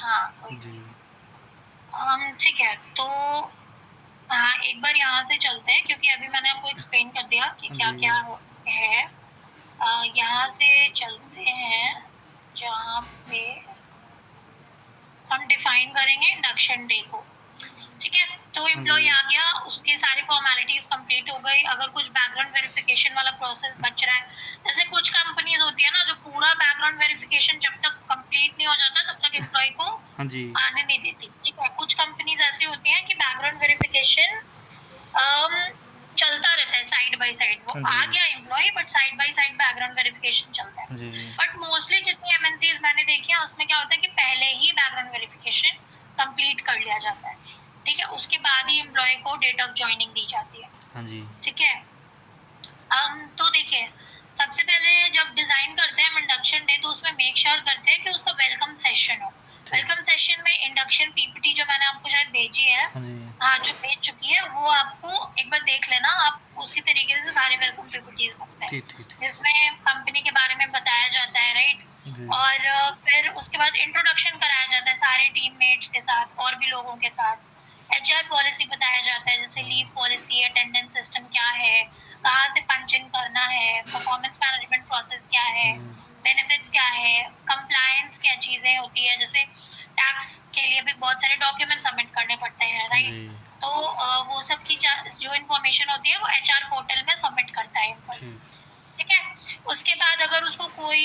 हाँ, कोई जी। ठीक है, तो एक बार यहाँ से चलते हैं क्योंकि अभी मैंने आपको एक्सप्लेन कर दिया कि जी। क्या-क्या हो है। यहाँ से चलते हैं जहाँ पे हम डिफाइन करेंगे इंडक्शन डे को। ठीक है, तो हाँ एम्प्लॉयी जी। आ गया, उसकी सारी फॉर्मेलिटीज कंप्लीट हो गई। अगर कुछ बैकग्राउंड वेरिफिकेशन वाला प्रोसेस बच रहा है, जैसे कुछ कंपनीज होती है ना जो पूरा बैकग्राउंड वेरिफिकेशन जब तक कंप्लीट नहीं हो जाता तब तक एम्प्लॉय को हाँ जी। आने नहीं देती। ठीक है, कुछ कंपनीज ऐसी होती हैं कि बैकग्राउंड वेरिफिकेशन चलता रहता है साइड बाय साइड। वो हाँ आ जी। गया employ but side by side background verification चलता है। हाँ जी। बट मोस्टली जितनी एमएनसीज मैंने देखी है उसमें क्या होता है कि पहले ही बैकग्राउंड वेरिफिकेशन कंप्लीट कर लिया जाता है। ठीक है, उसके बाद ही एम्प्लॉय को डेट ऑफ जॉइनिंग दी जाती है। हाँ जी। ठीक है, तो देखिए, सबसे पहले जब डिजाइन करते हैं हम इंडक्शन डे तो उसमें मेक श्योर करते हैं कि उसका वेलकम सेशन हो। ठीक। वेलकम सेशन में इंडक्शन पीपीटी जो मैंने आपको शायद भेजी है, हाँ जी। हाँ, जो भेज चुकी है वो आपको एक बार देख लेना। आप उसी तरीके से सारे वेलकम पीपीटीज बनते हैं ठीक, ठीक, ठीक। जिसमें कंपनी के बारे में बताया जाता है, राइट? जी। और फिर उसके बाद इंट्रोडक्शन कराया जाता है सारे टीममेट्स के साथ और भी लोगों के साथ। एचआर पॉलिसी बताया जाता है, जैसे लीव पॉलिसी, अटेंडेंस सिस्टम क्या है, कहाँ से पंच इन करना है, परफॉर्मेंस मैनेजमेंट प्रोसेस क्या है, जी। बेनिफिट्स क्या है, कंप्लायंस क्या चीजें होती है, जैसे टैक्स के लिए भी बहुत सारे डॉक्यूमेंट सबमिट करने पड़ते हैं, राइट? जी। तो वो सब की जो इन्फॉर्मेशन होती है वो एचआर पोर्टल में सबमिट करता है एम्प्लॉय। ठीक। ठीक है, उसके बाद अगर उसको कोई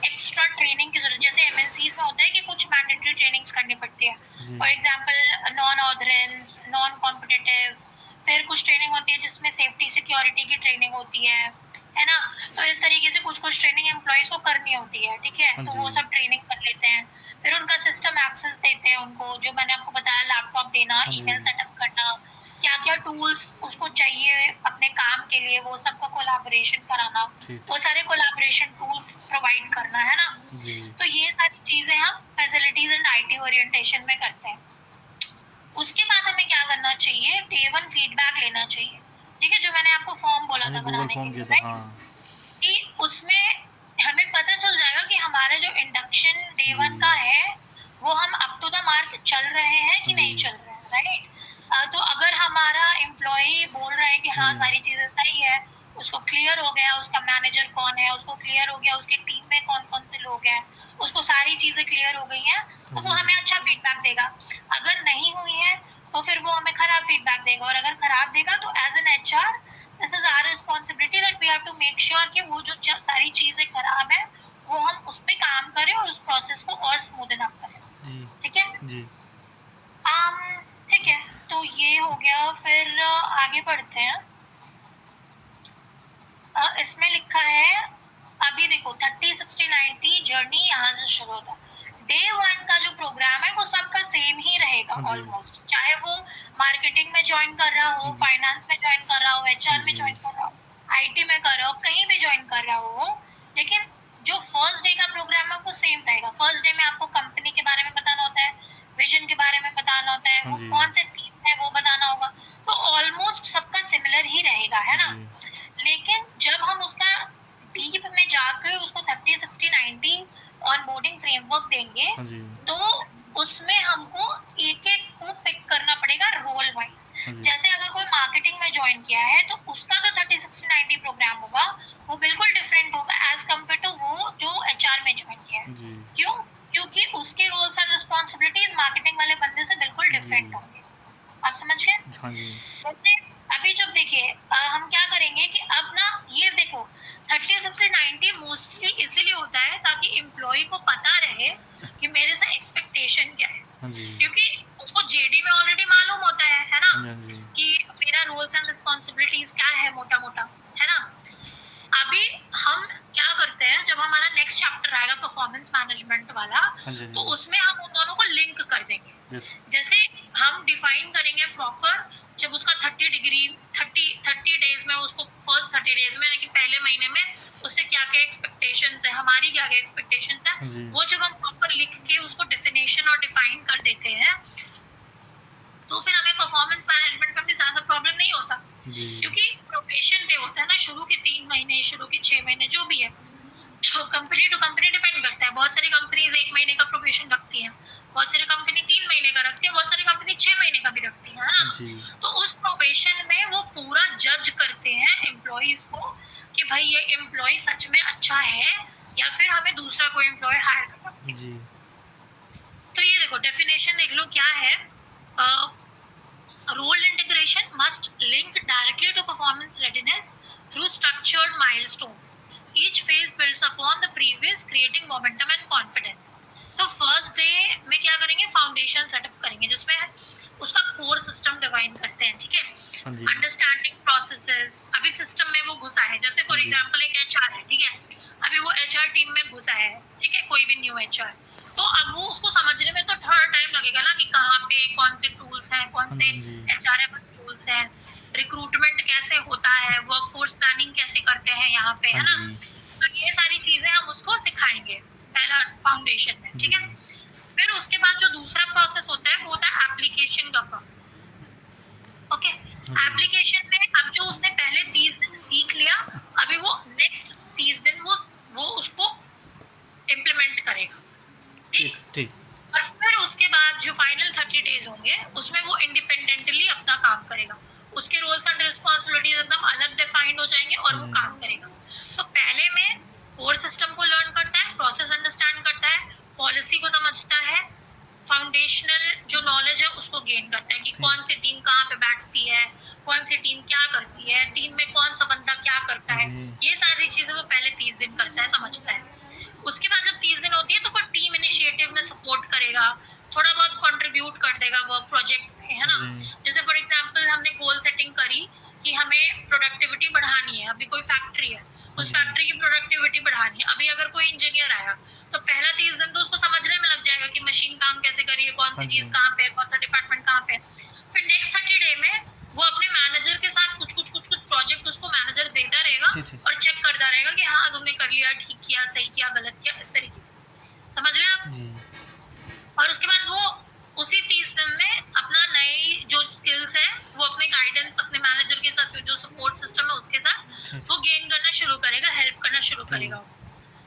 एक्स्ट्रा ट्रेनिंग की जरूरत, जैसे एमएनसीज में होता है कि कुछ मैंडेटरी ट्रेनिंग्स करनी पड़ती है, जी। For example non ordnance, non competitive. फिर कुछ ट्रेनिंग होती है जिसमें सेफ्टी सिक्योरिटी की ट्रेनिंग होती है ना? तो इस तरीके से कुछ कुछ ट्रेनिंग एम्प्लॉयज को करनी होती है। ठीक है, हाँ तो जी। वो सब ट्रेनिंग कर लेते हैं। फिर उनका सिस्टम एक्सेस देते हैं उनको, जो मैंने आपको बताया, लैपटॉप देना, हाँ जी। ईमेल सेटअप करना, क्या-क्या टूल्स उसको चाहिए अपने काम के लिए वो सबका कोलैबोरेशन कराना, ठीक, वो ठीक। सारे कोलैबोरेशन टूल्स प्रोवाइड करना, है ना? जी। तो ये सारी चीज़ें हम फैसिलिटीज़ एंड आईटी ओरिएंटेशन में करते हैं। उसके बाद हमें क्या करना चाहिए, डे 1 फीडबैक लेना चाहिए। ठीक है, जो मैंने आपको फॉर्म बोला हाँ जी, था गूगल बनाने के फॉर्म लिए, किया था। राइट? हाँ। कि उसमें हमें पता चल जाएगा कि हमारा जो इंडक्शन डे जी। 1 का है, वो हम अप टू द मार्क चल रहे हैं हाँ कि जी। नहीं चल रहे हैं, राइट? तो अगर हमारा एम्प्लॉयी बोल रहा है कि हाँ हाँ, जी। सारी चीज़ें सही है, उसको क्लियर हो गया, उसका मैनेजर कौन है, उसको क्लियर हो गया, उसकी टीम में कौन-कौन से लोग हैं, उसको सारी चीज़ें क्लियर हो गई हैं, हाँ तो वो जी। हमें अच्छा फीडबैक देगा। अगर नहीं हुई है, तो फिर वो हमें खराब फीडबैक देगा, और अगर खराब देगा तो as an HR this is our responsibility that we have to make sure कि वो जो सारी चीजें खराब है वो हम उस पे काम करें और उस प्रोसेस को और स्मूदन अप करें। जी। ठीक है, जी। um, ठीक है, तो ये हो गया। फिर आगे बढ़ते हैं। इसमें लिखा है, अभी देखो 30 60 90 जर्नी यहाँ से शुरू होता है। डे 1 का जो प्रोग्राम है वो सबका सेम ही रहेगा हाँ जी। ऑलमोस्ट, चाहे वो मार्केटिंग में ज्वाइन कर रहा हो, जी। फाइनेंस में ज्वाइन कर रहा हो, हाँ एचआर में जी। ज्वाइन कर रहा हो, आईटी में कर रहा हो, कहीं भी ज्वाइन कर रहा हो, लेकिन जो फर्स्ट डे का प्रोग्राम है वो सेम रहेगा। फर्स्ट डे में आपको कंपनी के बारे में बताना होता है, विजन के बारे में बताना होता है, हाँ वो जी। कौन से टीम है वो बताना होगा। तो ऑलमोस्ट सबका सिमिलर ही रहेगा, है ना? जी। लेकिन जब हम उसका डीप में जाकर उसको 30 60 90 ऑनबोर्डिंग फ्रेमवर्क देंगे, हाँ जी। तो उसमें हमको एक-एक को पिक करना पड़ेगा रोल वाइज़। हाँ जी। जैसे अगर कोई मार्केटिंग में जॉइन किया है, तो उसका जो 30 60 90 प्रोग्राम होगा, वो बिल्कुल डिफरेंट होगा एज़ कम्पेयर टू वो जो एचआर में जॉइन किया है। जी। क्यों? क्योंकि उसके रोल्स एंड रिस्पॉन्सिबिलिटीज़ मार्केटिंग वाले बंदे से बिल्कुल जी। डिफरेंट होंगे। आप समझ गए? हाँ जी। जैसे अभी जब देखिए, हम क्या करेंगे कि अब ना ये देखो 30 60 90 मोस्टली इसीलिए होता है ताकि एम्प्लॉय को पता रहे कि मेरे से एक्सपेक्टेशन क्या है, हाँ जी। क्योंकि उसको जेडी में ऑलरेडी मालूम होता है ना? हाँ जी। हाँ जी। कि मेरा रोल्स एंड रिस्पॉन्सिबिलिटीज क्या है मोटा मोटा, है ना? अभी हम क्या करते हैं, जब हमारा नेक्स्ट चैप्टर आएगा परफॉर्मेंस मैनेजमेंट वाला, हाँ जी। हाँ तो जी। उसमें हम उन दोनों को लिंक कर देंगे। यस। जैसे हम डिफाइन करेंगे प्रॉपर, जब उसका 30 डेज में उसको फर्स्ट 30 डेज में, लेकिन पहले महीने में उससे क्या क्या एक्सपेक्टेशंस है, हमारी क्या क्या एक्सपेक्टेशंस है, हाँ जी। वो जब हम प्रॉपर लिख के उसको डेफिनेशन और डिफाइन कर देते हैं, तो फिर हमें परफॉर्मेंस मैनेजमेंट में भी ज्यादा प्रॉब्लम नहीं होता। जी। क्योंकि प्रोबेशन पे होता है ना, शुरू के 3 महीने, शुरू के 6 महीने, जो भी है, तो कंपनी टू कंपनी डिपेंड करता है। बहुत सारी कंपनीज 1 महीने का प्रोबेशन रखती हैं, बहुत सारी कंपनी 3 महीने का रखती है, बहुत सारी कंपनी 6 महीने का भी रखती है हाँ ना। जी। तो उस प्रोबेशन में वो पूरा जज करते हैं एम्प्लॉइज को कि भाई ये एम्प्लॉय सच में अच्छा है या फिर हमें दूसरा कोई एम्प्लॉय हायर करना पड़ेगा। जी। तो ये देखो डेफिनेशन देख लो क्या है। Role integration must link directly to performance readiness through structured milestones. Each phase builds upon the previous, creating momentum and confidence. तो फर्स्ट डे में क्या करेंगे, फाउंडेशन सेटअप करेंगे जिसमें उसका कोर सिस्टम डिफाइन करते हैं, ठीक है। हाँ जी। अंडरस्टैंडिंग प्रोसेसेस, अभी सिस्टम में वो घुसा है, जैसे फॉर जी। एग्जांपल एक एचआर है, ठीक है। अभी वो एचआर टीम में घुसा है, ठीक है, कोई भी न्यू एचआर। तो अब वो उसको समझने में तो थोड़ा टाइम लगेगा ना कि कहाँ पे कौन से टूल्स हैं, कौन हाँ से जी। एचआरएमएस टूल्स हैं, रिक्रूटमेंट कैसे होता है, वर्कफोर्स प्लानिंग कैसे करते हैं यहाँ पे, हाँ है ना। जी। तो ये सारी चीजें हम उसको सिखाएंगे पहला फाउंडेशन में, ठीक जी। है। फिर उसके बाद जो दूसरा प्रोसेस होता है वो होता है एप्लीकेशन का प्रोसेस। ओके, हाँ जी। एप्लीकेशन में अब जो उसने पहले 30 दिन सीख लिया, अभी वो नेक्स्ट 30 दिन वो उसको इम्प्लीमेंट करेगा, ठीक ठीक। ठीक। और फिर उसके बाद जो फाइनल 30 डेज होंगे उसमें वो इंडिपेंडेंटली अपना काम करेगा, उसके रोल्स एंड रिस्पॉन्सिबिलिटीज एकदम अलग डिफाइंड हो जाएंगे और वो जी। काम करेगा। तो पहले में कोर सिस्टम को लर्न करता है, प्रोसेस अंडरस्टैंड करता है, पॉलिसी को समझता है, फाउंडेशनल जो नॉलेज है उसको गेन करता है कि कौन सी टीम कहाँ पे बैठती है, कौन सी टीम क्या करती है, टीम में कौन सा बंदा क्या करता है, जी। ये सारी चीजें वो पहले 30 दिन करता है, समझता है। उसके बाद जब 30 दिन होती है तो फिर टीम इनिशिएटिव में सपोर्ट करेगा, थोड़ा बहुत कंट्रीब्यूट कर देगा वर्क प्रोजेक्ट में, है ना। जी। जैसे फॉर एग्जांपल हमने गोल सेटिंग करी कि हमें प्रोडक्टिविटी बढ़ानी है, अभी कोई फैक्ट्री है, उस जी। फैक्ट्री की प्रोडक्टिविटी बढ़ानी है। अभी अगर कोई इंजीनियर आया तो पहला 30 दिन तो उसको समझने में लग जाएगा कि मशीन काम कैसे करी है, कौन सी हाँ चीज जी। कहाँ पे है, कौन सा डिपार्टमेंट कहाँ पे है। फिर नेक्स्ट 30 डे में वो अपने मैनेजर के साथ कुछ प्रोजेक्ट उसको मैनेजर देता रहेगा ठीक ठीक। और चेक करता रहेगा कि हाँ तुमने कर लिया, ठीक किया, सही किया, गलत किया, इस तरीके से, समझ रहे हैं आप। जी। और उसके बाद वो उसी 30 दिन में अपना नई जो स्किल्स है वो अपने गाइडेंस, अपने मैनेजर के साथ जो सपोर्ट सिस्टम है उसके साथ ठीक वो गेन करना शुरू करेगा, हेल्प करना शुरू जी। करेगा।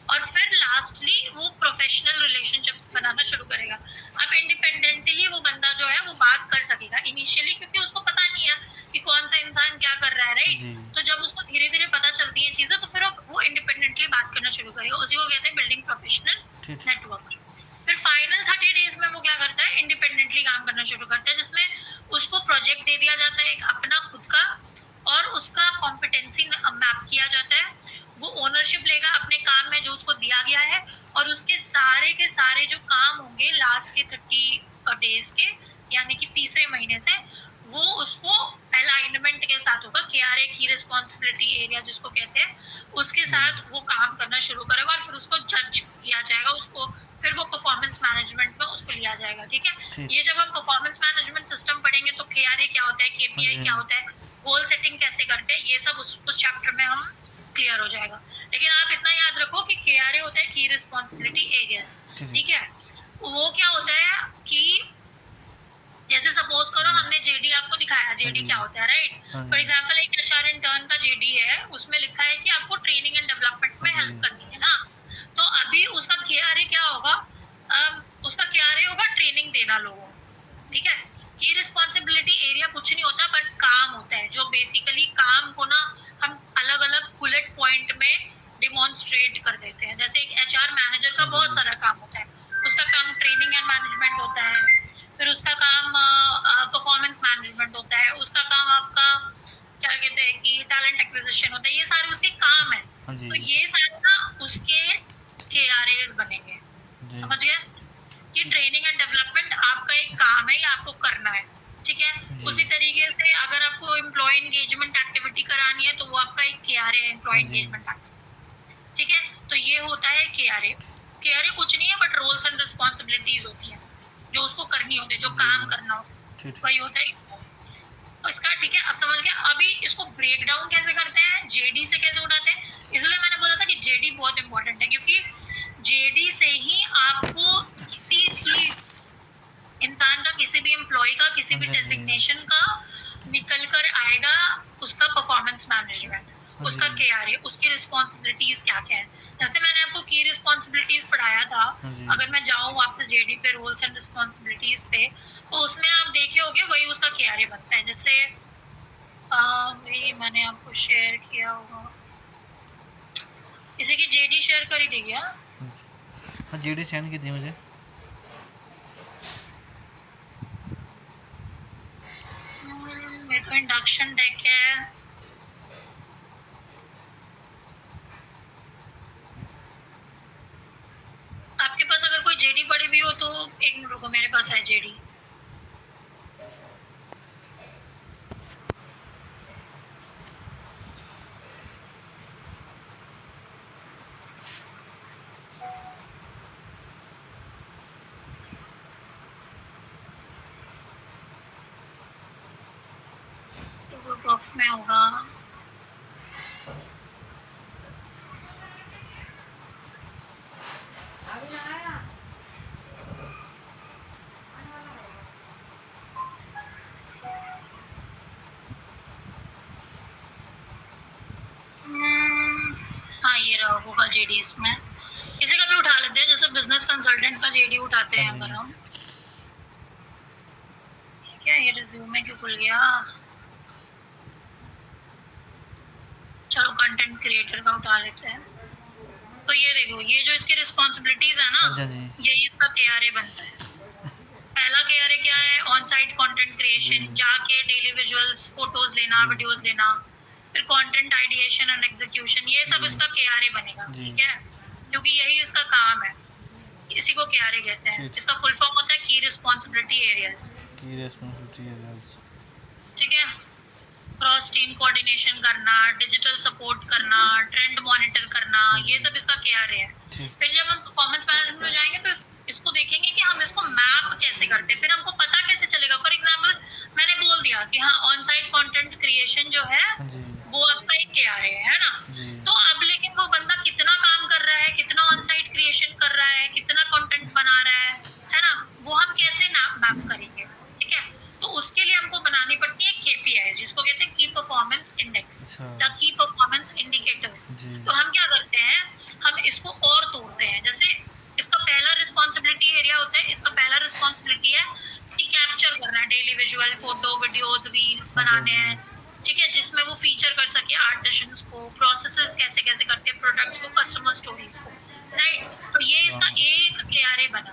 और फिर लास्टली वो प्रोफेशनल रिलेशनशिप्स बनाना शुरू करेगा। अब इंडिपेंडेंटली वो बंदा जो है वो बात कर सकेगा इनिशियली, क्योंकि उसको पता नहीं है कि कौन सा इंसान क्या कर रहा है, राइट। जी। तो जब उसको धीरे धीरे पता चलती है चीजें तो फिर वो इंडिपेंडेंटली बात करना शुरू करेगा, उसी को कहते हैं बिल्डिंग प्रोफेशनल ठीक। नेटवर्क। फिर फाइनल 30 डेज में वो क्या करता है, इंडिपेंडेंटली काम करना शुरू करता है, जिसमें उसको प्रोजेक्ट दे दिया जाता है एक अपना खुद का, और उसका कॉम्पिटेंसी मैप किया जाता है। वो ओनरशिप लेगा अपने काम में जो उसको दिया गया है, और उसके सारे जो काम होंगे लास्ट के 30 डेज के, यानी कि तीसरे महीने से, वो उसको अलाइनमेंट के साथ होगा, केआरए की रिस्पॉन्सिबिलिटी एरिया जिसको कहते हैं, उसके साथ वो काम करना शुरू करेगा और फिर उसको जज किया जाएगा, उसको फिर वो परफॉर्मेंस मैनेजमेंट में उसको लिया जाएगा, ठीक है। ठीक। ये जब हम परफॉर्मेंस मैनेजमेट सिस्टम पढ़ेंगे तो केआरए क्या होता है, केपीआई क्या होता है, गोल सेटिंग कैसे करते हैं, ये सब उस चैप्टर में हम क्लियर हो जाएगा। लेकिन आप इतना याद रखो कि केआरए होता है की रिस्पॉन्सिबिलिटी एरियाज, ठीक है। वो क्या होता है कि जैसे सपोज करो हमने जेडी आपको दिखाया, जेडी क्या होता है, राइट। फॉर एग्जांपल एक एचआर इंटर्न का जेडी है, उसमें लिखा है कि आपको ट्रेनिंग एंड डेवलपमेंट में हेल्प करनी है ना। तो अभी उसका केआरए क्या होगा, उसका केआरए होगा ट्रेनिंग देना लोगों को, ठीक है। की रिस्पॉन्सिबिलिटी एरिया कुछ नहीं होता बट काम होता है, जो बेसिकली काम को ना हम अलग अलग बुलेट पॉइंट में डिमॉन्स्ट्रेट कर देते हैं। जैसे एक एचआर मैनेजर का बहुत सारा काम होता है, उसका काम ट्रेनिंग एंड मैनेजमेंट होता है, फिर उसका काम परफॉर्मेंस मैनेजमेंट होता है, उसका काम आपका क्या कहते हैं कि टैलेंट एक्विजिशन होता है, ये सारे उसके काम है। तो ये सारे ना उसके केआरए बनेंगे, समझ गए कि ट्रेनिंग एंड डेवलपमेंट आपका एक काम है, ये आपको करना है, ठीक है। उसी तरीके से अगर आपको एम्प्लॉय एंगेजमेंट एक्टिविटी करानी है तो वो आपका एक केआरए है, एम्प्लॉय एंगेजमेंट एक्टिविटी, ठीक है। तो ये होता है केआरए। केआरए कुछ नहीं है बट रोल्स एंड रिस्पॉन्सिबिलिटीज होती है जो उसको करनी होती है, जो काम करना होता है, वही होता है तो इसका, ठीक है। अब समझ गया। अभी इसको ब्रेक डाउन कैसे करते हैं, जेडी से कैसे उठाते हैं, इसलिए मैंने बोला था कि जेडी बहुत इंपॉर्टेंट है, क्योंकि जेडी से ही आपको किसी भी इंसान का, किसी भी एम्प्लॉय का, किसी भी डेजिग्नेशन का निकल कर आएगा उसका परफॉर्मेंस मैनेजमेंट, उसका केआरए, उसकी रिस्पॉन्सिबिलिटीज क्या क्या है। जैसे मैंने आपको की रिस्पॉन्सिबिलिटीज पढ़ाया था, हाँ जी। अगर मैं जाऊँ वापस जेडी पे रोल्स एंड रिस्पॉन्सिबिलिटीज पे, तो उसमें आप देखे होंगे वही उसका KRA बनता है। जैसे वही मैंने आपको शेयर किया होगा, जैसे कि जेडी शेयर कर ही दी क्या? हाँ जीडी सेंड की थी मुझे। ये तो इंडक्शन डेक है। आपके पास अगर कोई जेडी पड़ी हुई हो तो एक मिनट रुको, मेरे पास है जेडी। ऑफ में होगा। हाँ ये रहा होगा जेडी इसमें। किसी का भी उठा लेते हैं, जैसे बिजनेस कंसल्टेंट का जेडी उठाते हैं हाँ जी। अगर हम। क्या ये रिज्यूमे क्यों खुल गया? चलो कंटेंट क्रिएटर का उठा लेते हैं। तो ये देखो, ये जो इसकी रिस्पॉन्सिबिलिटीज है ना, अच्छा जी। यही इसका KRA बनता है। पहला KRA क्या है? ऑन साइट कंटेंट क्रिएशन, जाके डेली विजुअल्स फोटोज लेना, वीडियोस लेना, फिर कंटेंट आइडिएशन एंड एग्जीक्यूशन, ये सब इसका KRA बनेगा। ठीक है, क्योंकि यही इसका काम है, इसी को KRA कहते हैं। इसका फुल फॉर्म होता है की रिस्पॉन्सिबिलिटी एरियाज। की रिस्पॉन्सिबिलिटी एरियाज, ठीक है, क्रॉस टीम कोऑर्डिनेशन करना, डिजिटल सपोर्ट करना, ट्रेंड मॉनिटर करना, ये सब इसका KRA है। फिर जब हम परफॉर्मेंस मैनेजमेंट में जाएंगे तो इसको देखेंगे कि हम इसको मैप कैसे करते हैं, फिर हमको पता कैसे चलेगा। फॉर एग्जांपल मैंने बोल दिया कि हाँ ऑन साइट कंटेंट क्रिएशन जो है वो आपका एक KRA है ना, तो अब लेकिन वो बंदा कितना काम कर रहा है, कितना ऑन साइट क्रिएशन कर रहा है, कितना कंटेंट बना रहा है ना, वो हम कैसे मैप करेंगे। ठीक है, तो उसके लिए हमको बनानी पड़ती है KPI, जिसको कहते हैं की performance index, the key performance indicators. तो हम क्या करते हैं, हम इसको और तोड़ते हैं। जैसे इसका पहला रिस्पॉन्सिबिलिटी एरिया होता है, इसका पहला रिस्पॉन्सिबिलिटी है कि कैप्चर करना है daily visual, photo, videos, reels बनाने हैं। ठीक है, जिसमें वो फीचर कर सके आर्टिशंस को, प्रोसेसेस कैसे कैसे करते हैं प्रोडक्ट्स को, कस्टमर स्टोरीज को। राइट, तो ये इसका एक KRA बना।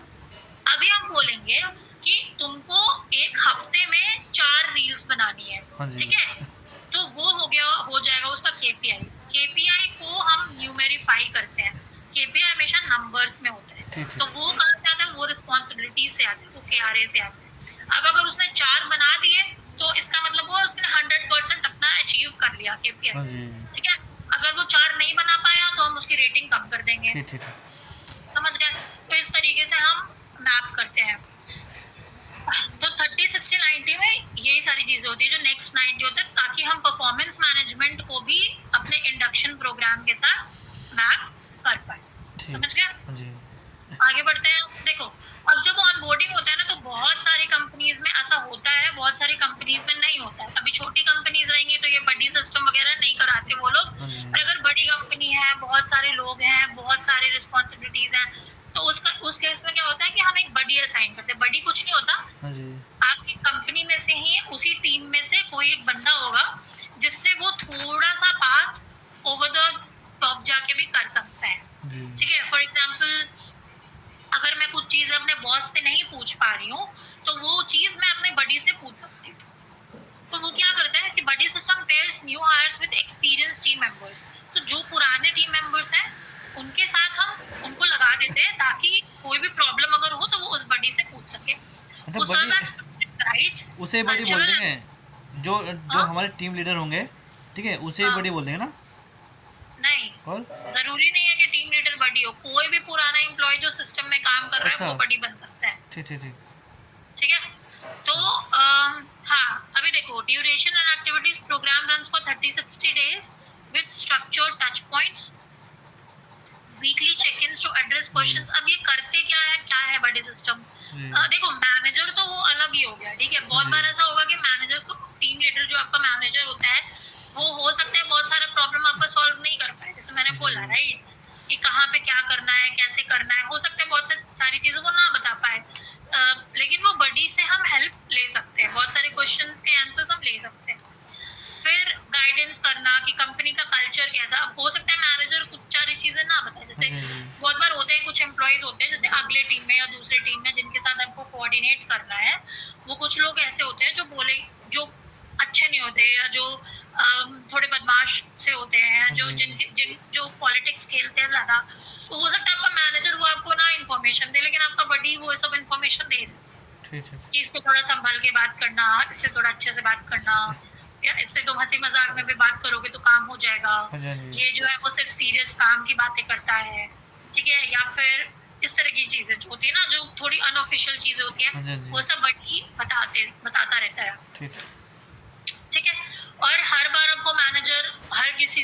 अभी हम बोलेंगे कि तुमको एक हफ्ते में 4 रील्स बनानी है। ठीक है, तो वो हो जाएगा उसका KPI। KPI को हम न्यूमेरिफाई करते हैं। KPI हमेशा नंबर्स में होता है, तो वो कहाँ से आता है? वो रिस्पॉन्सिबिलिटी से आता है, वो KRA से आता है। अब अगर उसने 4 बना दिए तो इसका मतलब वो उसने 100% अपना अचीव कर लिया KPI। ठीक है, अगर वो 4 नहीं बना पाया तो हम उसकी रेटिंग कम कर देंगे। समझ गए? तो इस तरीके से हम मैप करते हैं। तो 30, 60, 90 में यही सारी चीजें होती है। जो नेक्स्ट 90 होता है, ताकि हम परफॉर्मेंस मैनेजमेंट को भी अपने इंडक्शन प्रोग्राम के साथ मैप कर पाए। समझ गया? जी। आगे बढ़ते हैं। देखो, अब जब ऑनबोर्डिंग होता है ना, तो बहुत सारी कंपनीज में ऐसा होता है, बहुत सारी कंपनीज में नहीं होता है। अभी छोटी कंपनीज रहेंगी तो ये बड़ी सिस्टम वगैरह नहीं कराते वो लोग। और अगर बड़ी कंपनी है, बहुत सारे लोग हैं, बहुत सारे रिस्पॉन्सिबिलिटीज हैं, तो उस केस में क्या होता है कि हम एक बडी असाइन करते हैं। बडी कुछ नहीं होता, आपकी कंपनी में से ही उसी टीम में से कोई एक बंदा होगा जिससे वो थोड़ा सा बात ओवर द टॉप जाके भी कर सकता है। ठीक है, फॉर एग्जाम्पल अगर मैं कुछ चीज अपने बॉस से नहीं पूछ पा रही हूँ तो वो चीज मैं अपने बडी से पूछ सकती हूँ। तो वो क्या करता है कि buddy system pairs new hires with experience team members. तो जो पुराने टीम मेंबर्स हैं उनके साथ हम उनको लगा देते हैं, ताकि कोई भी प्रॉब्लम अगर हो तो वो उस बडी से पूछ सके। उसे बड़ी बोल देंगे, जो हमारे टीम लीडर होंगे, ठीक है, उसे बड़ी बोल देंगे ना। नहीं, जरूरी नहीं है कि टीम लीडर बड़ी हो, कोई भी पुराना एम्प्लॉय जो सिस्टम में काम कर रहा है वो बड़ी बन सकता है। ठीक है, तो हाँ अभी देखो, duration and activities program runs for 30-60 days with structured touch points, weekly check ins to address questions. अब ये करते क्या है बड़ी सिस्टम? देखो, मैनेजर तो वो अलग ही हो गया। ठीक है, बहुत बार ऐसा होगा कि मैनेजर को, टीम लीडर जो आपका मैनेजर होता है, वो हो सकता है बहुत सारा प्रॉब्लम आपका सॉल्व नहीं कर पाए, जैसे मैंने बोला। राइट, कि कहाँ पे क्या करना है, कैसे करना है। हो सकता है बहुत सारी चीज़ें वो ना बता पाए, लेकिन वो बडी से हम हेल्प ले सकते हैं, बहुत सारे क्वेश्चंस के आंसर्स हम ले सकते हैं। फिर गाइडेंस करना कि कंपनी का कल्चर कैसा। अब हो सकता है मैनेजर कुछ सारी चीजें ना बताए, हाँ जैसे जी, हाँ जी, बहुत बार होते हैं कुछ एम्प्लॉयज होते हैं जैसे अगले टीम में या दूसरे टीम में जिनके साथ आपको कोऑर्डिनेट करना है, वो कुछ लोग ऐसे होते हैं जो बोले जो अच्छे नहीं होते, या जो थोड़े बदमाश से होते हैं, हाँ जो जी, जिनके जिन जो पॉलिटिक्स खेलते हैं ज्यादा। तो हो सकता है आपका मैनेजर वो आपको ना इन्फॉर्मेशन दे, लेकिन आपका बडी वो सब इन्फॉर्मेशन दे सकता है ठीक है, कि इससे थोड़ा संभल के बात करना, इससे थोड़ा अच्छे से बात करना, या इससे तुम हंसी मजाक में भी बात करोगे तो काम हो जाएगा। हाँ जी, हाँ जी, ये जो है वो सिर्फ सीरियस काम की बातें करता है, ठीक है। या फिर इस तरह की चीजें जो होती है ना, जो थोड़ी अनऑफिशियल चीजें होती हाँ हैं, जी, हाँ जी, वो सब बड़ी बताता रहता है, ठीक, ठीक है। और हर बार आपको मैनेजर हर किसी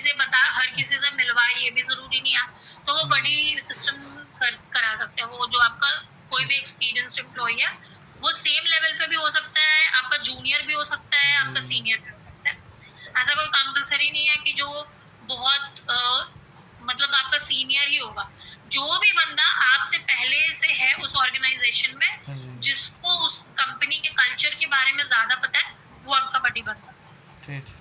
से मिलवाए ये भी जरूरी नहीं है, तो वो हाँ जी, बड़ी सिस्टम करा सकते हैं। वो जो आपका कोई ठीक, भी एक्सपीरियंस्ड एम्प्लॉय है, वो सेम लेवल पे भी हो सकता है, आपका जूनियर भी हो सकता है, आपका जी, सीनियर भी हो सकता है। ऐसा कोई कंपलसरी नहीं है कि जो बहुत मतलब आपका सीनियर ही होगा। जो भी बंदा आपसे पहले से है उस ऑर्गेनाइजेशन में, हाँ जी, जिसको उस कंपनी के कल्चर के बारे में ज्यादा पता है, वो आपका बडी बन सकता है, ठीक,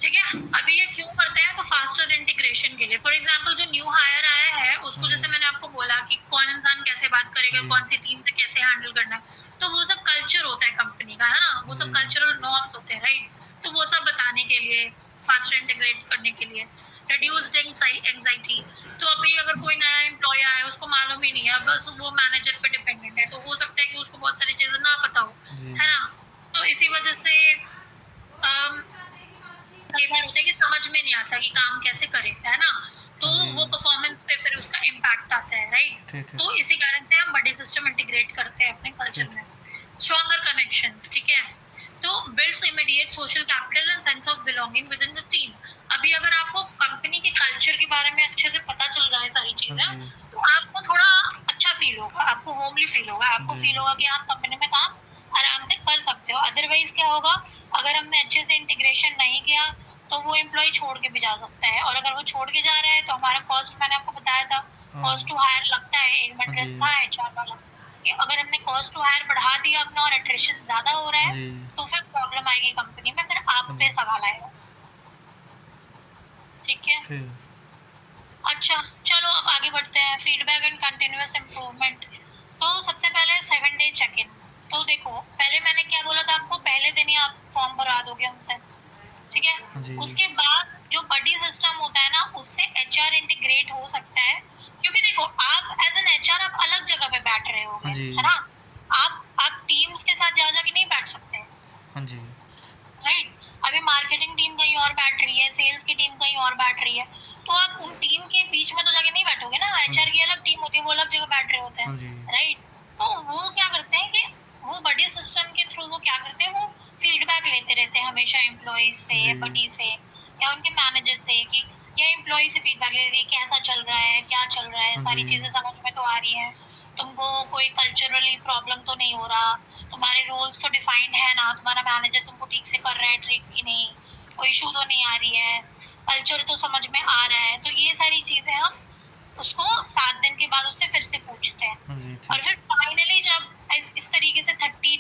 ठीक है। अभी ये क्यों करते हैं, तो फास्टर इंटीग्रेशन के लिए। फॉर एग्जांपल जो न्यू हायर आया है हाँ उसको, जी, जैसे मैंने आपको बोला कि कौन इंसान कैसे बात करेगा, जी, कौन सी टीम से कैसे हैंडल करना है, तो वो सब कल्चर होता है कंपनी का, है ना, वो जी, सब कल्चरल नॉर्म्स होते हैं, राइट। तो वो सब बताने के लिए, फास्टर इंटीग्रेट करने के लिए। रिड्यूस्ड एंजाइटी, तो अभी अगर कोई नया एम्प्लॉय आया है, उसको मालूम ही नहीं है, बस वो मैनेजर पे डिपेंडेंट है, तो हो सकता है कि उसको बहुत सारी चीजें ना पता हो, जी, है ना। तो इसी वजह से कई बार होता है कि समझ में नहीं आता कि काम कैसे करें, है ना। तो हाँ जी, वो परफॉर्मेंस पे फिर उसका इम्पैक्ट आता है, राइट। ठीक, ठीक, तो इसी कारण से हम बड़े सिस्टम इंटीग्रेट करते हैं अपने कल्चर ठीक, में। स्ट्रॉन्गर कनेक्शंस, ठीक है। तो builds immediate social capital and sense of belonging with in the team. अभी अगर आपको कंपनी के कल्चर के बारे में अच्छे से पता चल जाए सारी हाँ चीजें, जी, तो आपको थोड़ा अच्छा फील होगा, आपको होमली फील होगा, आपको जी, फील होगा कि आप कंपनी में काम आराम से कर सकते हो। अदरवाइज क्या होगा, अगर हमने अच्छे से इंटीग्रेशन नहीं किया तो वो एम्प्लॉय छोड़ के भी जा सकता है, और अगर वो छोड़ के जा रहा है तो हमारा कॉस्ट, मैंने आपको बताया था, हाँ, कॉस्ट टू हायर लगता है, एक हाँ मैट्रेस जी, था एचआर वाला, कि अगर हमने कॉस्ट टू हायर बढ़ा दिया अपना और अट्रिशन ज्यादा हो रहा है, जी, तो फिर प्रॉब्लम आएगी कंपनी में, फिर आप हाँ जी, पे सवाल आएगा, ठीक है। ठीक, अच्छा, चलो अब आगे बढ़ते हैं, फीडबैक एंड कंटिन्यूअस इम्प्रूवमेंट। तो सबसे पहले 7 डे चेक इन। तो देखो, पहले मैंने क्या बोला था आपको, पहले दिन ही आप फॉर्म भरा दोगे उनसे, ठीक है। हाँ जी, उसके बाद जो बडी सिस्टम होता है ना, उससे एचआर इंटीग्रेट हो सकता है, क्योंकि देखो आप एज एन एचआर आप अलग जगह पे बैठ रहे हाँ होगे, जी, है ना। आप टीम्स के साथ जा जाके नहीं बैठ सकते, हाँ जी, राइट। अभी मार्केटिंग टीम कहीं और बैठ रही है, सेल्स की टीम कहीं और बैठ रही है, तो आप उन टीम के बीच में तो जाके नहीं बैठोगे ना, हाँ जी, एचआर की अलग टीम होती है, वो अलग जगह बैठ रहे होते हैं, हाँ जी, राइट। तो वो क्या करते हैं कि वो बड़ी सिस्टम के थ्रू वो क्या करते हैं, वो फीडबैक लेते रहते हैं हमेशा एम्प्लॉयज से, जी, बडी से, या उनके मैनेजर से, कि या एम्प्लॉय से फीडबैक ले रही है कैसा चल रहा है, क्या चल रहा है, हाँ सारी जी, चीजें समझ में तो आ रही है, तुमको कोई कल्चरली प्रॉब्लम तो नहीं हो रहा, तुम्हारे रोल्स तो डिफाइंड है ना, तुम्हारा मैनेजर तुमको ठीक से कर रहा है ट्रीट की नहीं, कोई इशू तो नहीं आ रही है, कल्चर तो समझ में आ रहा है। तो ये सारी चीजें हम उसको 7 दिन के बाद उससे फिर से पूछते हैं। हाँ जी, और ठीक, फिर फाइनली जब इस तरीके से 30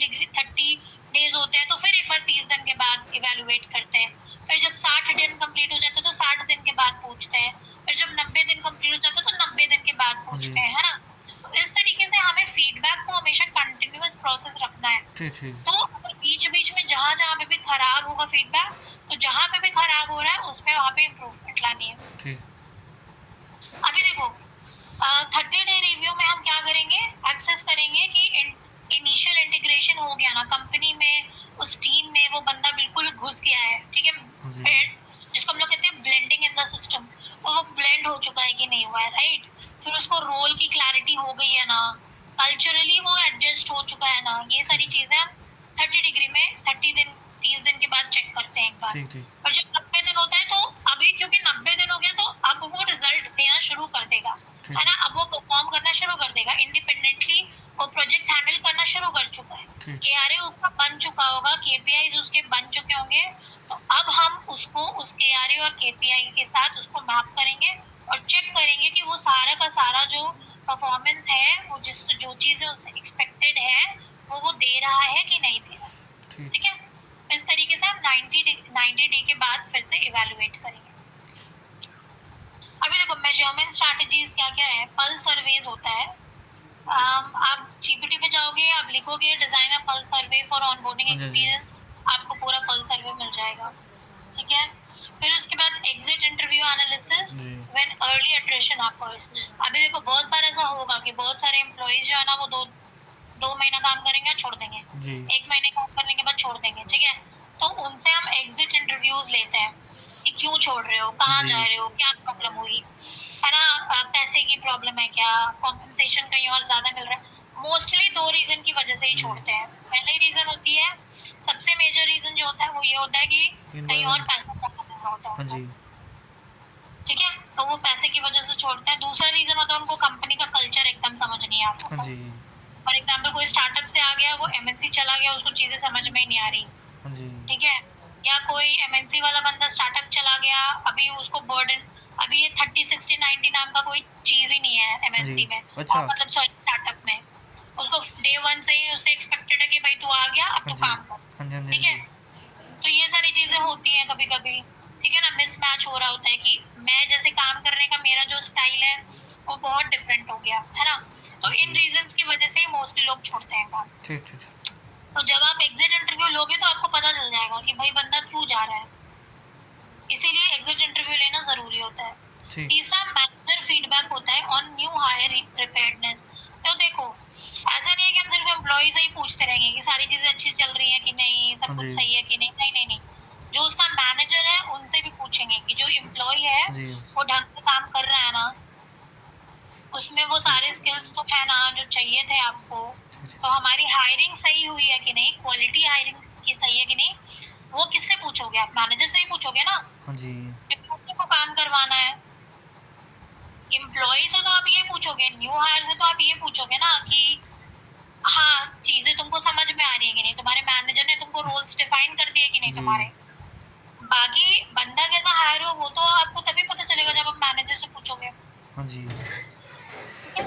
डेज होते हैं, तो फिर एक बार 30 दिन के बाद इवेलुएट करते हैं। फिर जब 60 दिन कंप्लीट हो जाते हैं तो 60 दिन के बाद पूछते हैं। फिर जब 90 दिन कंप्लीट हो जाते हैं तो 90 दिन के बाद हाँ जी, पूछते हैं, है ना। तो इस तरीके से हमें फीडबैक को हमेशा कंटिन्यूअस प्रोसेस रखना है। ठीक, ठीक, तो अगर बीच बीच में जहाँ जहाँ पे भी खराब होगा फीडबैक, तो जहाँ पे भी खराब हो रहा है उसमें वहाँ पे इम्प्रूवमेंट लानी है। ठीक, अभी देखो, 30 डे रिव्यू में हम क्या करेंगे, एक्सेस करेंगे कि इनिशियल इंटीग्रेशन हो गया ना कंपनी में, उस टीम में वो बंदा बिल्कुल घुस गया है, ठीक हाँ जी, है, जिसको हम लोग कहते हैं ब्लेंडिंग इन द सिस्टम, तो वो ब्लेंड हो चुका है कि नहीं हुआ है, राइट। फिर उसको रोल की क्लैरिटी हो गई है ना, कल्चरली वो एडजस्ट हो चुका है ना, ये सारी चीजें हम 30 डिग्री में 30 दिन 30 दिन के बाद चेक करते हैं एक बार। ठीक, ठीक, और जब 90 दिन होता है, तो अभी क्योंकि 90 दिन हो गया, तो अब वो रिजल्ट देना शुरू कर देगा, ठीक, है ना। अब वो परफॉर्म करना शुरू कर देगा इंडिपेंडेंटली, वो प्रोजेक्ट हैंडल करना शुरू कर चुका है, ठीक, केआरए उसका बन चुका होगा, केपीआईज उसके बन चुके होंगे। तो अब हम उसको उस केआरए और केपीआई के साथ उसको मैप करेंगे और चेक करेंगे कि वो सारा का सारा जो परफॉर्मेंस है, वो जो चीज़ें उससे एक्सपेक्टेड है वो दे रहा है कि नहीं दे रहा। ठीक। ठीक है, इस तरीके से हम 90 डे के बाद फिर से इवेलुएट करेंगे। अभी देखो मेजरमेंट स्ट्रैटेजीज क्या क्या है। पल्स सर्वेज होता है, आप जीपीटी पे जाओगे, आप लिखोगे design a pulse survey for onboarding हाँ जी, हाँ जी। एक्सपीरियंस, आपको पूरा पल्स सर्वे मिल जाएगा। ठीक है, फिर उसके बाद एग्जिट इंटरव्यू एनालिसिस जी। When early attrition offers. अभी देखो बहुत बार ऐसा होगा कि बहुत सारे एम्प्लॉइज जो है ना वो दो महीना काम करेंगे और छोड़ देंगे, जी। 1 महीने काम करने के बाद छोड़ देंगे। ठीक है, तो उनसे हम एग्जिट इंटरव्यूज लेते हैं कि क्यों छोड़ रहे हो, कहाँ जी। जा रहे हो, क्या प्रॉब्लम हुई है ना, पैसे की प्रॉब्लम है क्या, कॉम्पनसेशन कहीं और ज्यादा मिल रहा है। मोस्टली 2 रीजन की वजह से ही जी। छोड़ते हैं। पहले रीजन होती है, सबसे मेजर रीजन जो होता है वो ये होता है कि कहीं और इन्वायरमेंट। पैसा ज्यादा मिल रहा होता है हाँ उनको। जी। ठीक है, तो वो पैसे की वजह से छोड़ते हैं। दूसरा रीजन होता है उनको कंपनी का कल्चर एकदम समझ नहीं आता हाँ था। जी। फॉर एग्जाम्पल कोई स्टार्टअप से आ गया, वो एमएनसी चला गया, उसको चीजें समझ में ही नहीं आ रही। हाँ जी। ठीक है, या कोई एमएनसी वाला बंदा स्टार्टअप चला गया, अभी उसको बर्डन, अभी ये 30 60 90 नाम का कोई चीज ही नहीं है हाँ जी। एमएनसी में, अच्छा। और मतलब सॉरी स्टार्टअप में। उसको डे वन से ही उससे एक्सपेक्टेड है कि भाई तू आ गया अब हाँ तू जी। काम कर। हाँ जी, हाँ जी, ठीक हाँ है, जी। तो ये सारी चीजें होती हैं कभी कभी। ठीक है ना, मिसमैच हो रहा होता है कि मैं जैसे काम करने का मेरा जो स्टाइल है वो बहुत डिफरेंट हो गया है ना। तो इन जी। रीजंस की वजह से मोस्टली लोग छोड़ते हैं काम। ठीक, ठीक, ठीक। तो जब आप एग्जिट इंटरव्यू लोगे तो आपको पता चल जाएगा कि भाई बंदा क्यों जा रहा है, इसीलिए एग्जिट इंटरव्यू लेना जरूरी होता है। ठीक। तीसरा मैनेजर फीडबैक होता है ऑन न्यू हायर प्रिपेयर्डनेस। तो देखो ऐसा नहीं है कि हम सिर्फ एम्प्लॉय से ही पूछते रहेंगे कि सारी चीजें अच्छी चल रही है कि नहीं, सब हाँ कुछ जी। सही है कि नहीं। नहीं नहीं नहीं, जो उसका मैनेजर है उनसे भी पूछेंगे कि जो एम्प्लॉय है जी। वो ढंग से काम कर रहा है ना, उसमें वो ठीक, सारे स्किल्स तो है ना जो चाहिए थे आपको। ठीक, ठीक। तो हमारी हायरिंग सही हुई है कि नहीं, क्वालिटी हायरिंग की सही है कि नहीं, वो किससे पूछोगे आप, मैनेजर से ही पूछोगे ना, हाँ जी। क्योंकि उसी को काम करवाना है। एम्प्लॉय से तो आप ये पूछोगे, न्यू हायर से तो आप ये पूछोगे ना कि हाँ चीजें तुमको समझ में आ रही है कि नहीं, तुम्हारे मैनेजर ने तुमको रोल्स डिफाइन कर दिए कि नहीं जी। तुम्हारे। बाकी बंदा कैसा हायर हो वो तो आपको तभी पता चलेगा जब आप मैनेजर से पूछोगे। हाँ जी। ठीक है,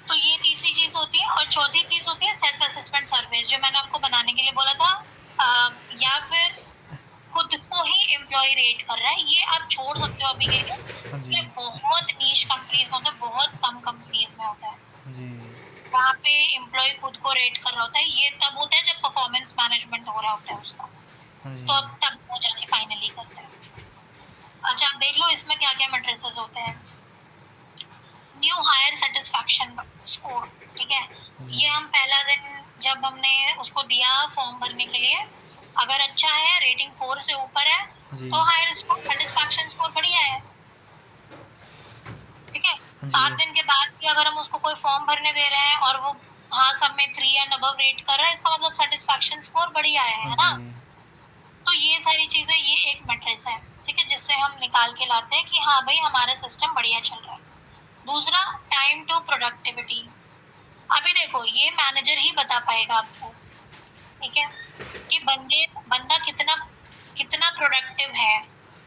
तो ये तीसरी चीज होती है। और चौथी चीज होती है सेल्फ असेसमेंट सर्विस, जो मैंने आपको बनाने के लिए बोला था। या फिर खुद को ही एम्प्लॉय रेट कर रहा है, ये आप छोड़ सकते हो अभी के लिए। हाँ जी। ये बहुत नीश कंपनीज में होता है, बहुत कम कंपनीज में होता है हाँ जी। वहाँ पे एम्प्लॉय खुद को रेट कर रहा होता है। ये तब होता है जब परफॉर्मेंस मैनेजमेंट हो रहा होता है उसका, हाँ जी। तो अब तब वो जाके फाइनली करता है। अच्छा आप देख लो इसमें क्या क्या मैट्रिसेस होते हैं। न्यू हायर सेटिस्फैक्शन स्कोर, ठीक है, जी। ये हम पहला दिन जब हमने उसको दिया फॉर्म भरने के लिए, अगर अच्छा है, रेटिंग 4 से ऊपर है, जी। तो हायर स्कोर सेटिस्फैक्शन स्कोर बढ़िया है। ठीक है, हाँ 7 जी। दिन के बाद भी अगर हम उसको कोई फॉर्म भरने दे रहे हैं और वो हाँ सब में 3 एंड अबव रेट कर रहा है, इसका मतलब सेटिस्फैक्शन स्कोर बढ़िया हाँ है जी। ना। तो ये सारी चीजें, ये एक मैट्रिक्स है, ठीक है, जिससे हम निकाल के लाते हैं कि हाँ भाई हमारा सिस्टम बढ़िया चल रहा है। दूसरा टाइम टू प्रोडक्टिविटी। अभी देखो ये मैनेजर ही बता पाएगा आपको, ठीक है, कि बंदा कितना कितना प्रोडक्टिव है,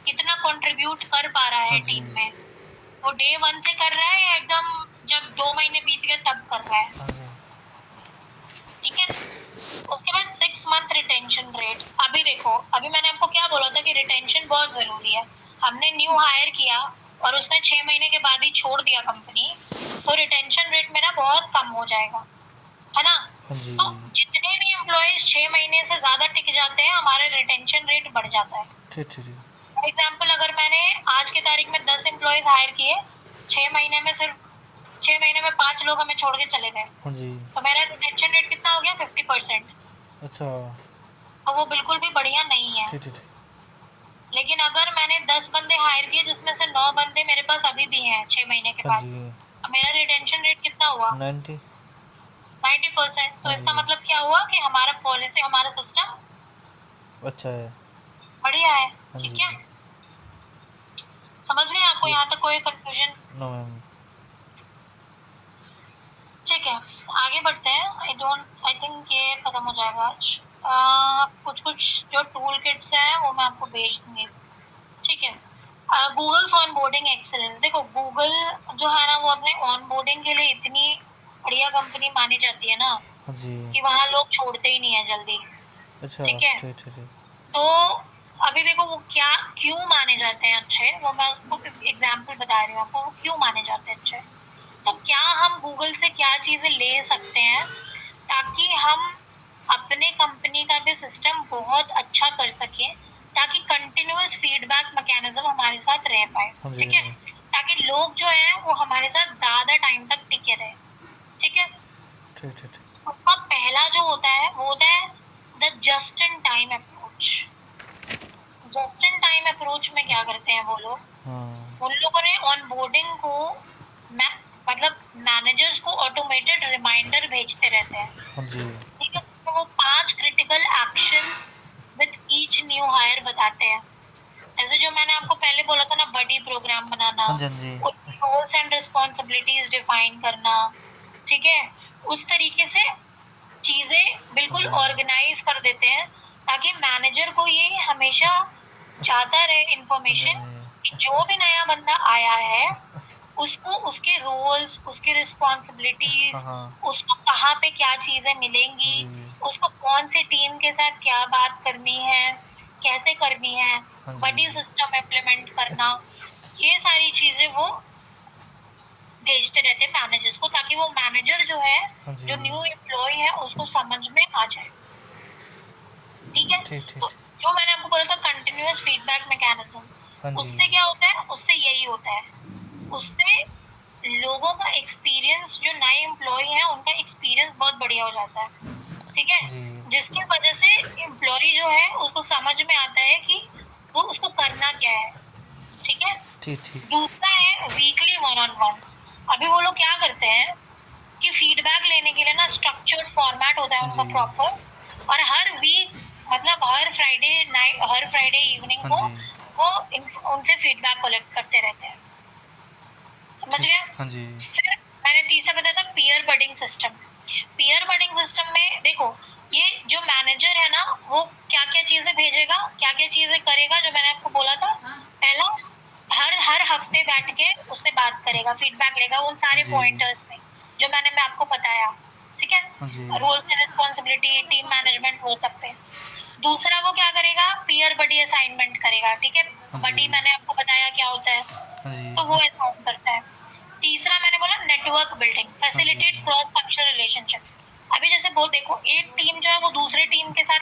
कितना कंट्रीब्यूट कर पा रहा हाँ है जी। टीम में। वो डे वन से कर रहा है या एकदम जब 2 महीने बीत गए तब कर रहा है। हाँ जी। ठीक है, उसके बाद 6 मंथ रिटेंशन रेट। अभी देखो अभी मैंने आपको क्या बोला था कि रिटेंशन बहुत जरूरी है। हमने न्यू हायर किया और उसने 6 महीने के बाद ही छोड़ दिया कंपनी, तो रिटेंशन रेट मेरा बहुत कम हो जाएगा, है ना। हाँ जी। तो जितने भी एम्प्लॉयज 6 महीने से ज्यादा टिक जाते हैं, हमारा रिटेंशन रेट बढ़ जाता है। ठीक, ठीक, ठीक। फॉर एग्जाम्पल अगर मैंने आज की तारीख में 10 एम्प्लॉयज हायर किए, 6 महीने में सिर्फ 6 महीने में 5 लोग हमें छोड़ के चले गए, हाँ जी। तो मेरा रिटेंशन रेट कितना हो गया, 50%। अच्छा। तो वो बिल्कुल भी बढ़िया नहीं है। ठीक, ठीक, ठीक। लेकिन अगर मैंने 10 बंदे हायर किए जिसमें से 9 बंदे मेरे पास अभी भी हैं 6 महीने के हाँ बाद, जी। तो मेरा रिटेंशन रेट कितना हुआ, 90। 90%। तो हाँ इसका जी। मतलब क्या हुआ कि हमारा पॉलिसी, हमारा सिस्टम अच्छा है। बढ़िया है। हाँ ठीक जी। है, समझ गए आपको ये यहाँ तक कोई कंफ्यूजन। No ma'am. ठीक है, आगे बढ़ते हैं। आई थिंक ये खत्म हो जाएगा आज। कुछ कुछ जो टूल किट्स हैं वो मैं आपको भेज दूंगी। ठीक है, गूगल्स ऑनबोर्डिंग एक्सीलेंस, देखो गूगल जो है ना वो अपने ऑनबोर्डिंग के लिए इतनी बढ़िया कंपनी मानी जाती है ना जी। कि वहाँ लोग छोड़ते ही नहीं है जल्दी। अच्छा, ठीक है, ठीक, ठीक, ठीक। तो अभी देखो वो क्या क्यों माने जाते हैं अच्छे, वो मैं उसको एग्जाम्पल बता रही हूँ आपको, वो क्यों माने जाते हैं अच्छे। तो क्या हम गूगल से क्या चीजें ले सकते हैं ताकि हम अपने कंपनी का भी सिस्टम बहुत अच्छा कर सकें, ताकि कंटिन्यूअस फीडबैक मैकेनिज्म हमारे साथ रह पाए। हाँ जी, ठीक है, ताकि लोग जो है वो हमारे साथ ज्यादा टाइम तक टिके रहे। ठीक है, ठीक, ठीक, ठीक। उसका पहला जो होता है वो होता है the just in time approach. Just in time approach में क्या करते हैं वो लोग, हाँ, उन लोगों ने ऑनबोर्डिंग को मतलब मैनेजर्स को ऑटोमेटेड रिमाइंडर भेजते रहते हैं। हाँ जी, ठीक है, तो वो 5 critical actions with each new hire बताते हैं। जैसे जो मैंने आपको पहले बोला था ना, बडी प्रोग्राम बनाना, हाँ जी, हाँ जी, उनकी रोल्स एंड रिस्पॉन्सिबिलिटीज डिफाइन करना। ठीक है, उस तरीके से चीजें हाँ बिल्कुल जी, ऑर्गेनाइज कर देते हैं ताकि मैनेजर को ये हमेशा चाहता रहे हाँ जी, इंफॉर्मेशन हाँ कि जो भी नया बंदा आया है उसको उसके रोल्स, उसकी हाँ, रिस्पॉन्सिबिलिटीज, हाँ, उसको कहाँ पे क्या चीजें मिलेंगी, जी, उसको कौन सी टीम के साथ क्या बात करनी है, कैसे करनी है, हाँ जी, बडी सिस्टम इम्प्लीमेंट करना, ये सारी चीजें वो भेजते रहते हैं मैनेजर्स को, ताकि वो मैनेजर जो है, हाँ जी, जो न्यू एम्प्लॉय है, उसको समझ में आ जाए। ठीक है, ठीक, ठीक, तो ठीक। जो मैंने आपको बोला था कंटिन्यूअस फीडबैक मैकेनिज्म, हाँ जी, उससे क्या होता है, उससे यही होता है, उससे लोगों का एक्सपीरियंस, जो नए एम्प्लॉय हैं उनका एक्सपीरियंस बहुत बढ़िया हो जाता है। ठीक है, जी, जिसकी वजह से एम्प्लॉय जो है उसको समझ में आता है कि वो उसको करना क्या है। ठीक है, ठीक, ठीक। दूसरा है वीकली वन ऑन वंस। अभी वो लोग क्या करते हैं कि फीडबैक लेने के लिए ना स्ट्रक्चर्ड फॉर्मेट होता है हाँ उनका जी, प्रॉपर, और हर वीक मतलब हर फ्राइडे नाइट, हर फ्राइडे इवनिंग हाँ को जी, वो उनसे फीडबैक कलेक्ट करते रहते हैं। समझ ठीक, गए। हाँ जी, फिर मैंने तीसरा बताया था peer budding system. Peer budding system में देखो, ये जो मैनेजर है ना वो क्या क्या चीजें भेजेगा, क्या क्या चीजें करेगा, जो मैंने आपको बोला था। पहला, हर हर हफ्ते बैठ के उससे बात करेगा, फीडबैक लेगा उन सारे जी, पॉइंटर्स में जो मैं आपको बताया। ठीक है, हाँ जी, roles and responsibility, team management, वो सब पे। दूसरा वो क्या करेगा, पीयर बडी असाइनमेंट करेगा। ठीक है, हाँ बडी जी, मैंने आपको बताया क्या होता है, हाँ जी, तो वो असाइन करता है। तीसरा मैंने बोला नेटवर्क बिल्डिंग, हाँ जी, फैसिलिटेट क्रॉस फंक्शनल रिलेशनशिप्स। अभी जैसे वो देखो, एक टीम जो है वो दूसरे टीम के साथ